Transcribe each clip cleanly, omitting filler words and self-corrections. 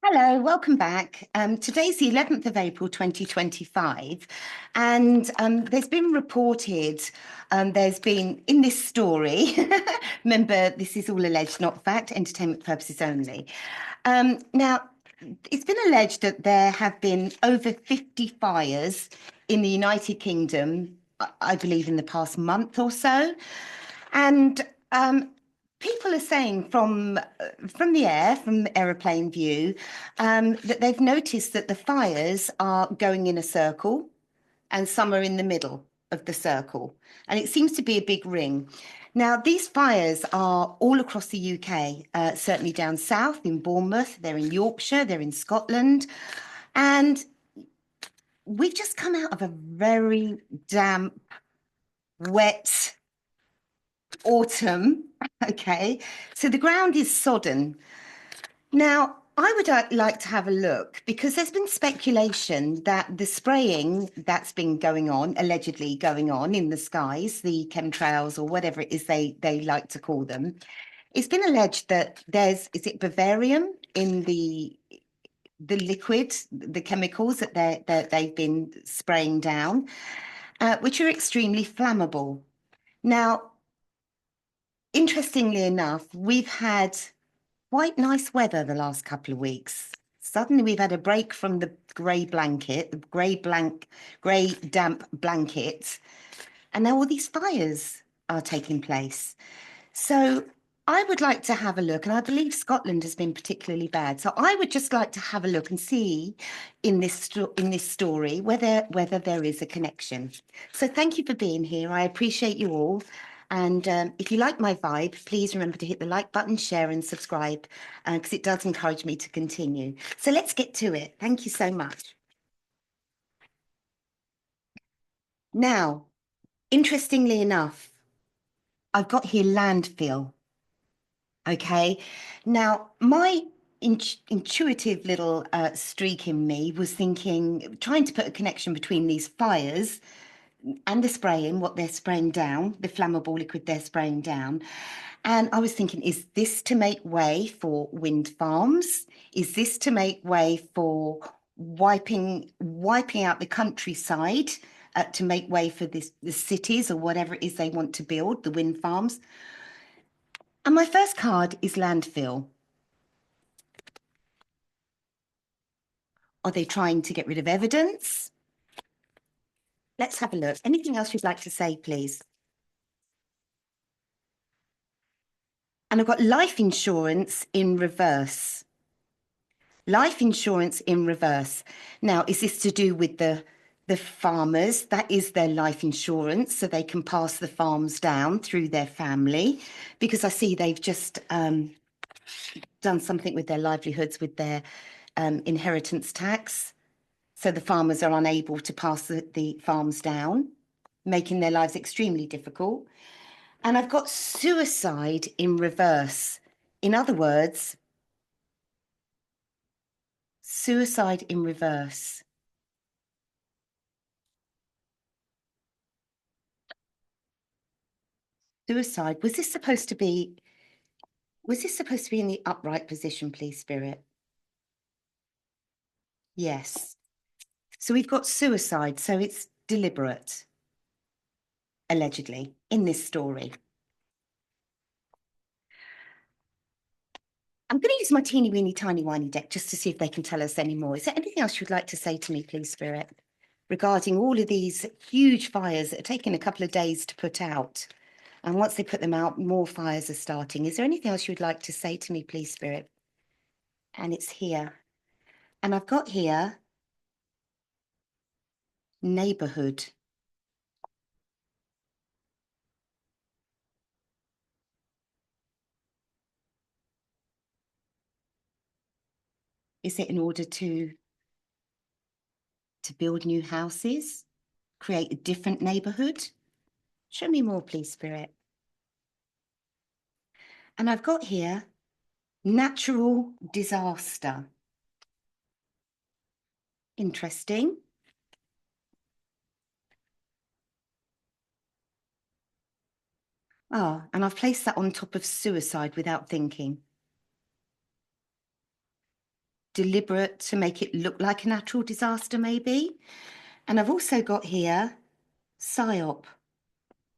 Hello, welcome back. Today's the 11th of April 2025, and there's been reported, there's been in this story, remember, this is all alleged, not fact, entertainment purposes only. Now, it's been alleged that there have been over 50 fires in the United Kingdom, I believe, in the past month or so. And people are saying from the air, from aeroplane view, that they've noticed that the fires are going in a circle, and some are in the middle of the circle, and it seems to be a big ring. Now, these fires are all across the UK, certainly down south in Bournemouth, they're in Yorkshire, they're in Scotland, and we've just come out of a very damp, wet autumn. Okay, so the ground is sodden. Now, I would like to have a look because there's been speculation that the spraying that's been going on, allegedly going on in the skies, the chemtrails or whatever it is they like to call them, it's been alleged that is it bavarium in the liquid, the chemicals that they've been spraying down, which are extremely flammable. Now, interestingly enough, we've had quite nice weather the last couple of weeks. Suddenly we've had a break from the grey blanket, the grey damp blanket, and now all these fires are taking place. So I would like to have a look, and I believe Scotland has been particularly bad. So I would just like to have a look and see in this story whether there is a connection. So thank you for being here. I appreciate you all. And if you like my vibe, please remember to hit the like button, share and subscribe, because it does encourage me to continue. So let's get to it. Thank you so much. Now, interestingly enough, I've got here landfill. Okay. Now, my intuitive little streak in me was thinking, trying to put a connection between these fires and the spraying, what they're spraying down, the flammable liquid they're spraying down. And I was thinking, is this to make way for wind farms? Is this to make way for wiping out the countryside, to make way for the cities or whatever it is they want to build, the wind farms? And my first card is landfill. Are they trying to get rid of evidence? Let's have a look. Anything else you'd like to say, please? And I've got life insurance in reverse. Life insurance in reverse. Now, is this to do with the farmers? That is their life insurance, so they can pass the farms down through their family, because I see they've just done something with their livelihoods, with their inheritance tax. So the farmers are unable to pass the farms down, making their lives extremely difficult. And I've got suicide in reverse. In other words, suicide in reverse. Suicide. Was this supposed to be in the upright position, please, Spirit? Yes. So we've got suicide. So it's deliberate, allegedly, in this story. I'm going to use my teeny weeny tiny whiny deck just to see if they can tell us any more. Is there anything else you'd like to say to me, please, Spirit, regarding all of these huge fires that are taking a couple of days to put out? And once they put them out, more fires are starting. Is there anything else you'd like to say to me, please, Spirit? And it's here. And I've got here neighborhood. Is it in order to build new houses, create a different neighborhood? Show me more, please, Spirit. And I've got here natural disaster. Interesting. Ah, and I've placed that on top of suicide without thinking. deliberate to make it look like a natural disaster, maybe. And I've also got here PSYOP,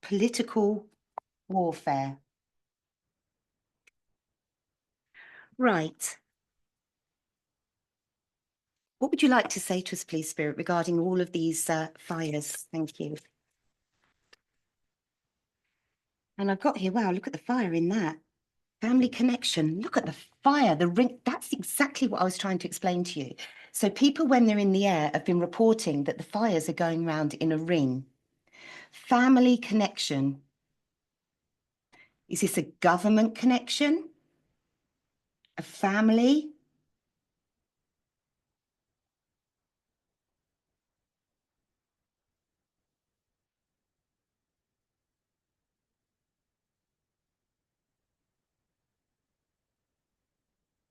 political warfare. Right. What would you like to say to us, please, Spirit, regarding all of these fires? Thank you. And I've got here, wow, look at the fire in that. Family connection. Look at the fire, the ring. That's exactly what I was trying to explain to you. So people, when they're in the air, have been reporting that the fires are going around in a ring. Family connection. Is this a government connection? A family?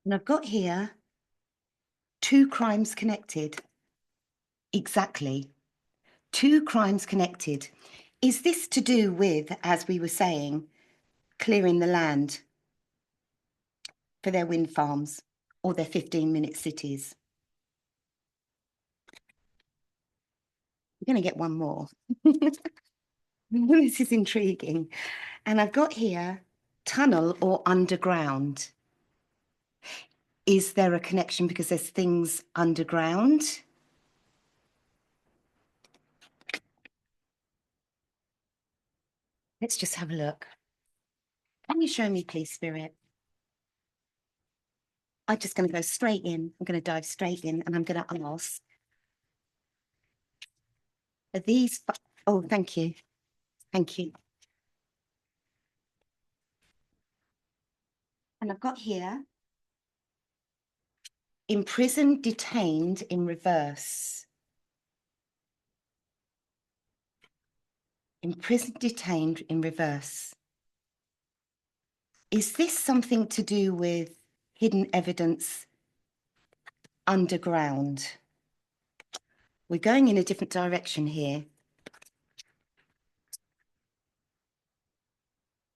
And I've got here two crimes connected. Exactly. Two crimes connected. Is this to do with, as we were saying, clearing the land for their wind farms or their 15-minute cities? We're going to get one more. This is intriguing. And I've got here tunnel or underground. Is there a connection because there's things underground? Let's just have a look. Can you show me, please, Spirit? I'm just going to go straight in. I'm going to dive straight in and I'm going to ask, are these... Oh, thank you. Thank you. And I've got here, imprisoned, detained in reverse. Imprisoned, detained in reverse. Is this something to do with hidden evidence underground? We're going in a different direction here.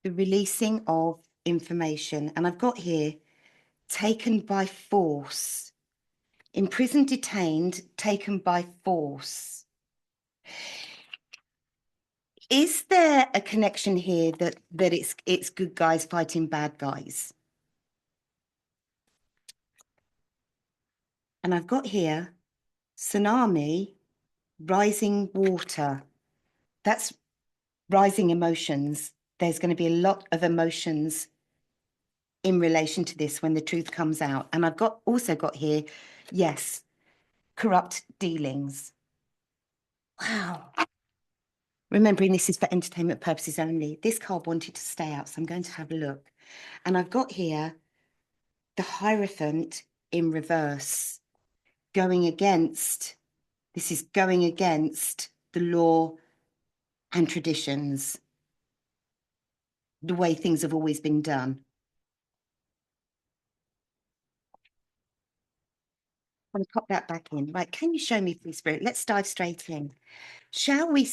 The releasing of information. And I've got here, taken by force. Imprisoned, detained, taken by force. Is there a connection here that it's good guys fighting bad guys? And I've got here, tsunami, rising water. That's rising emotions. There's going to be a lot of emotions in relation to this when the truth comes out. And I've also got here, yes, corrupt dealings. Wow. Remembering this is for entertainment purposes only. This card wanted to stay out, so I'm going to have a look. And I've got here the Hierophant in reverse, going against, this is going against the law and traditions, the way things have always been done. I'm going to pop that back in. Right, can you show me, please, Spirit? Let's dive straight in. Shall we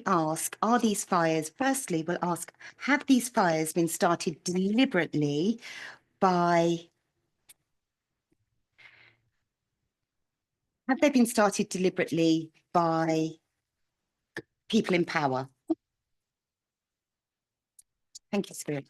ask, are these fires, firstly, we'll ask, have these fires been started deliberately by, have they been started deliberately by people in power? Thank you, Spirit.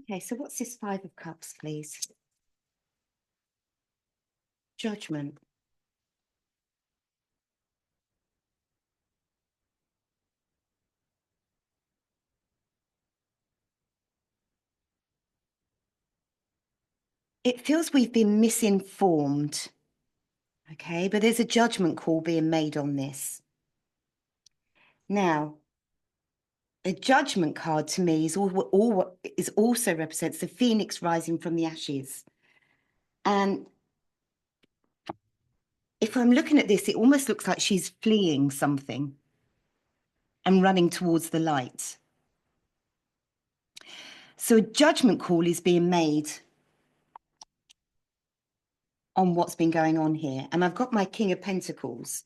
Okay, so what's this Five of Cups, please? Judgment. It feels we've been misinformed, okay? But there's a judgment call being made on this. Now, a judgment card to me is also represents the phoenix rising from the ashes. And if I'm looking at this, it almost looks like she's fleeing something. and running towards the light. So a judgment call is being made on what's been going on here. And I've got my King of Pentacles,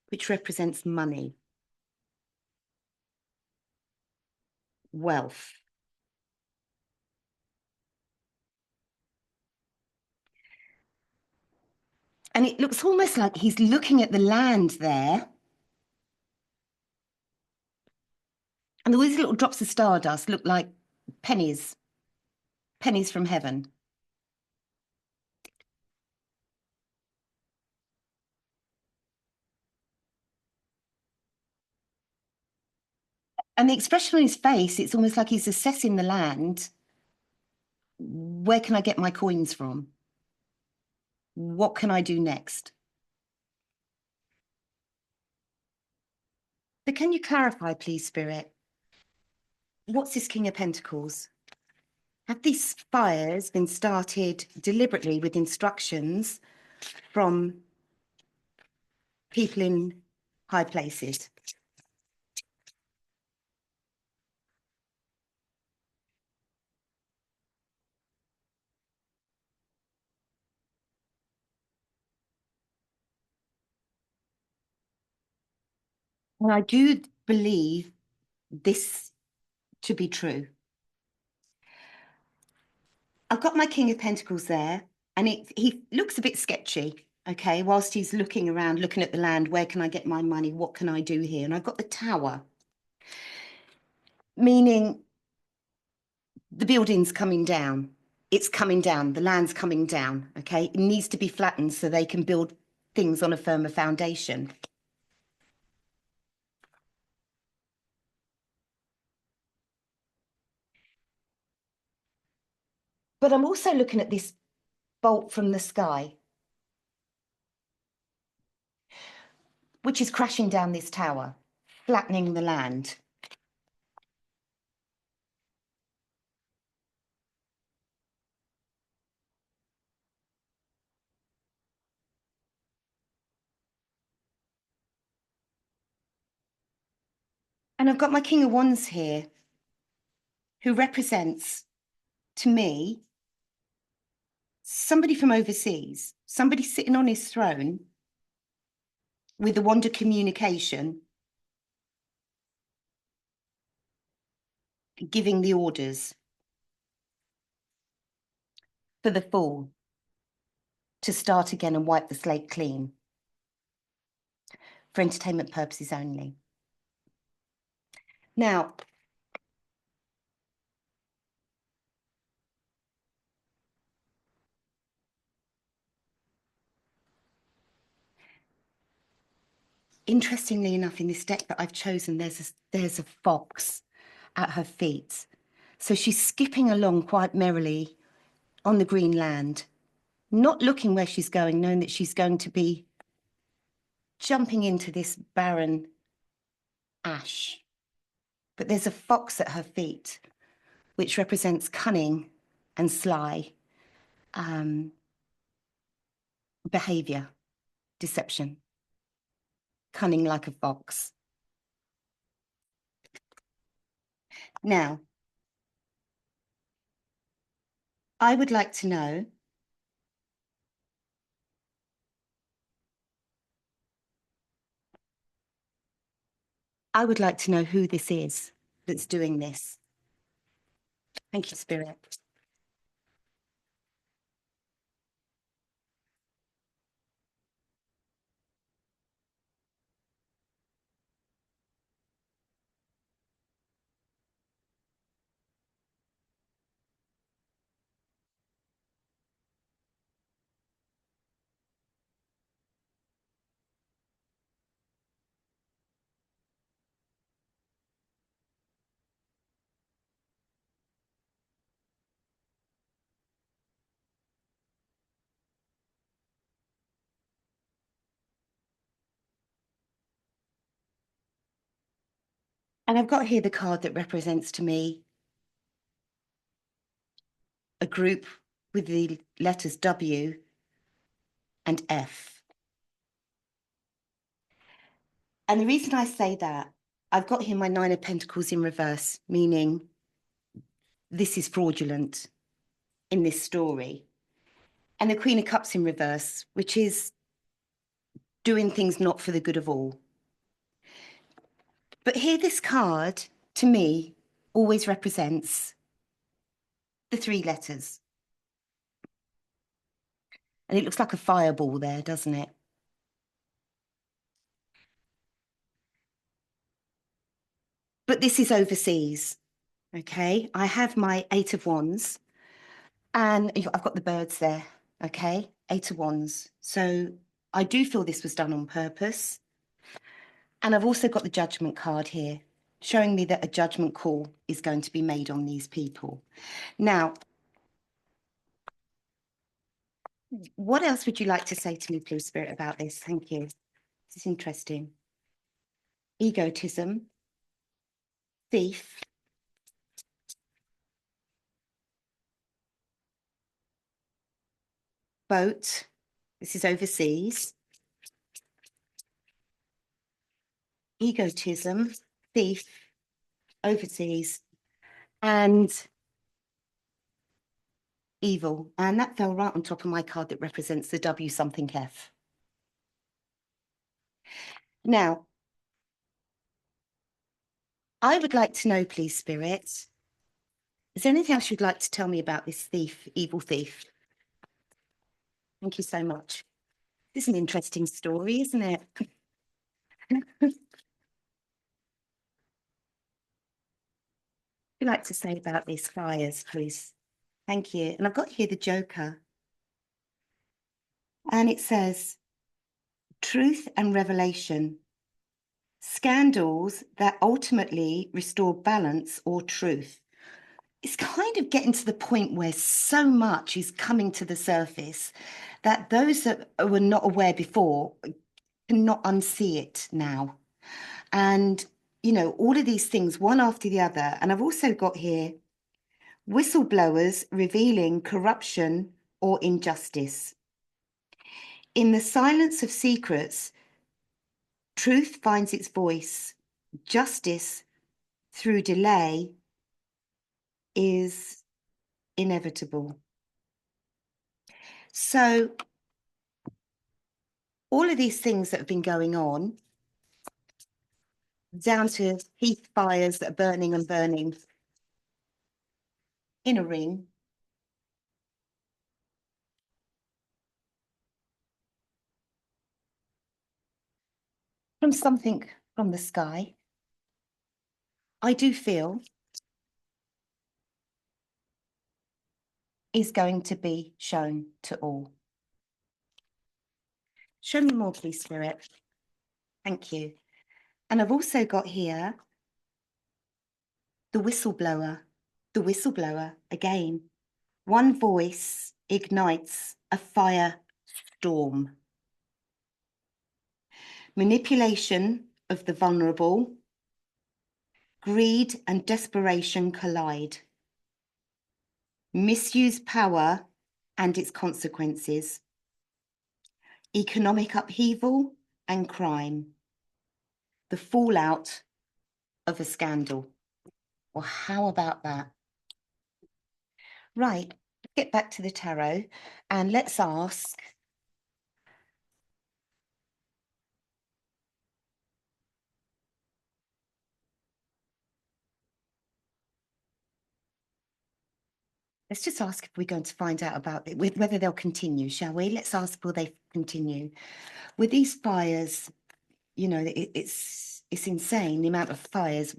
which represents money, wealth. And it looks almost like he's looking at the land there. And all these little drops of stardust look like pennies, pennies from heaven. And the expression on his face, it's almost like he's assessing the land. Where can I get my coins from? What can I do next? But can you clarify, please, Spirit? What's this King of Pentacles? Have these fires been started deliberately with instructions from people in high places? And I do believe this to be true. I've got my King of Pentacles there, and he looks a bit sketchy, okay, whilst he's looking around, looking at the land. Where can I get my money? What can I do here? And I've got the Tower, meaning the building's coming down. It's coming down. The land's coming down, okay? It needs to be flattened so they can build things on a firmer foundation. But I'm also looking at this bolt from the sky, which is crashing down this tower, flattening the land. And I've got my King of Wands here, who represents, to me, somebody from overseas, somebody sitting on his throne with the wand of communication, giving the orders for the Fool to start again and wipe the slate clean for entertainment purposes only. Now, interestingly enough, in this deck that I've chosen, there's a fox at her feet. So she's skipping along quite merrily on the green land, not looking where she's going, knowing that she's going to be jumping into this barren ash. But there's a fox at her feet, which represents cunning and sly behavior, deception, cunning like a fox. Now, I would like to know who this is that's doing this. Thank you, Spirit. And I've got here the card that represents to me a group with the letters W and F. And the reason I say that, I've got here my Nine of Pentacles in reverse, meaning this is fraudulent in this story. And the Queen of Cups in reverse, which is doing things not for the good of all. But here, this card, to me, always represents the three letters. And it looks like a fireball there, doesn't it? But this is overseas, okay? I have my Eight of Wands, and I've got the birds there, okay? Eight of Wands. So I do feel this was done on purpose. And I've also got the Judgment card here, showing me that a judgment call is going to be made on these people. Now, what else would you like to say to me, please, Spirit, about this? Thank you. This is interesting. Egotism, thief, boat. This is overseas. Egotism, thief, overseas, and evil. And that fell right on top of my card that represents the W something F. Now, I would like to know, please, Spirit, is there anything else you'd like to tell me about this thief, evil thief? Thank you so much. This is an interesting story, isn't it? You'd like to say about these fires, please? Thank you. And I've got here the Joker. And it says, truth and revelation, scandals that ultimately restore balance or truth. It's kind of getting to the point where so much is coming to the surface that those that were not aware before cannot unsee it now. And, you know, all of these things, one after the other. And I've also got here whistleblowers revealing corruption or injustice. In the silence of secrets, truth finds its voice. Justice through delay is inevitable. So all of these things that have been going on, down to heath fires that are burning and burning in a ring, from something from the sky, I do feel is going to be shown to all. Show me more, please, Spirit. Thank you. And I've also got here the whistleblower. The whistleblower, again. One voice ignites a fire storm. Manipulation of the vulnerable. Greed and desperation collide. Misuse power and its consequences. Economic upheaval and crime. The fallout of a scandal. Well, how about that? Right, get back to the tarot and let's ask, let's just ask if we're going to find out about it, whether they'll continue, shall we? Let's ask, will they continue? With these fires, you know, it's insane, the amount of fires.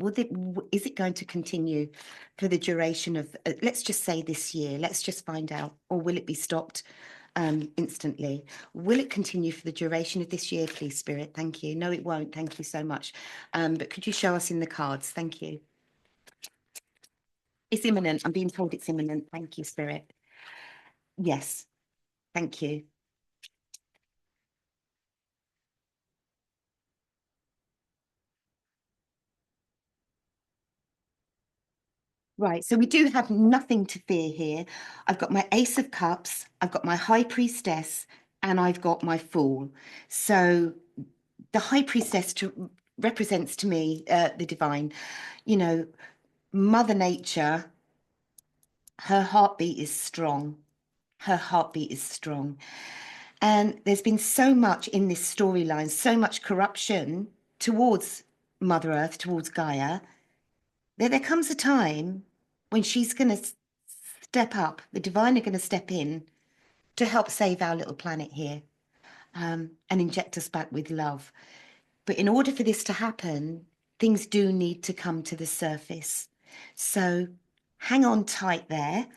Is it going to continue for the duration of, let's just say this year, let's just find out, or will it be stopped instantly? Will it continue for the duration of this year, please, Spirit? Thank you. No, it won't. Thank you so much. But could you show us in the cards? Thank you. It's imminent. I'm being told it's imminent. Thank you, Spirit. Yes. Thank you. Right, so we do have nothing to fear here. I've got my Ace of Cups, I've got my High Priestess, and I've got my Fool. So the high priestess represents to me the divine. You know, Mother Nature, her heartbeat is strong. Her heartbeat is strong. And there's been so much in this storyline, so much corruption towards Mother Earth, towards Gaia, that there comes a time when she's going to step up, the divine are going to step in to help save our little planet here, and inject us back with love. But in order for this to happen, things do need to come to the surface. So hang on tight there.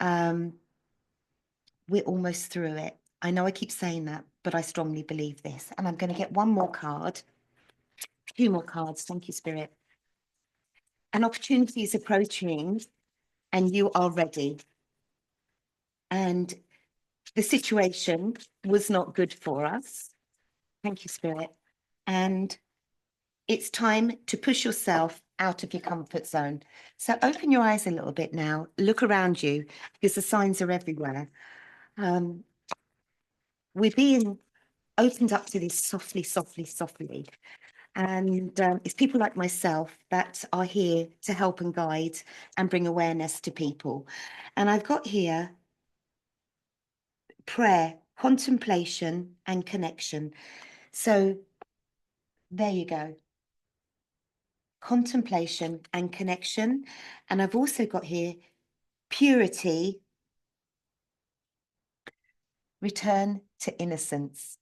We're almost through it. I know I keep saying that, but I strongly believe this. And I'm going to get one more card, a few more cards. Thank you, Spirit. An opportunity is approaching and you are ready. And the situation was not good for us. Thank you, Spirit. And it's time to push yourself out of your comfort zone. So open your eyes a little bit now. Look around you because the signs are everywhere. We're being opened up to this softly, softly, softly. And it's people like myself that are here to help and guide and bring awareness to people. And I've got here prayer, contemplation, and connection. So there you go. Contemplation and connection. And I've also got here purity, return to innocence.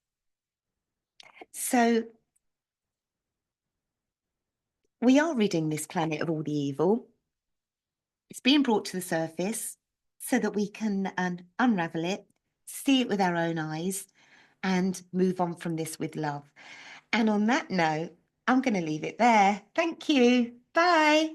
So we are ridding this planet of all the evil. It's being brought to the surface so that we can unravel it, see it with our own eyes, and move on from this with love. And on that note, I'm going to leave it there. Thank you. Bye.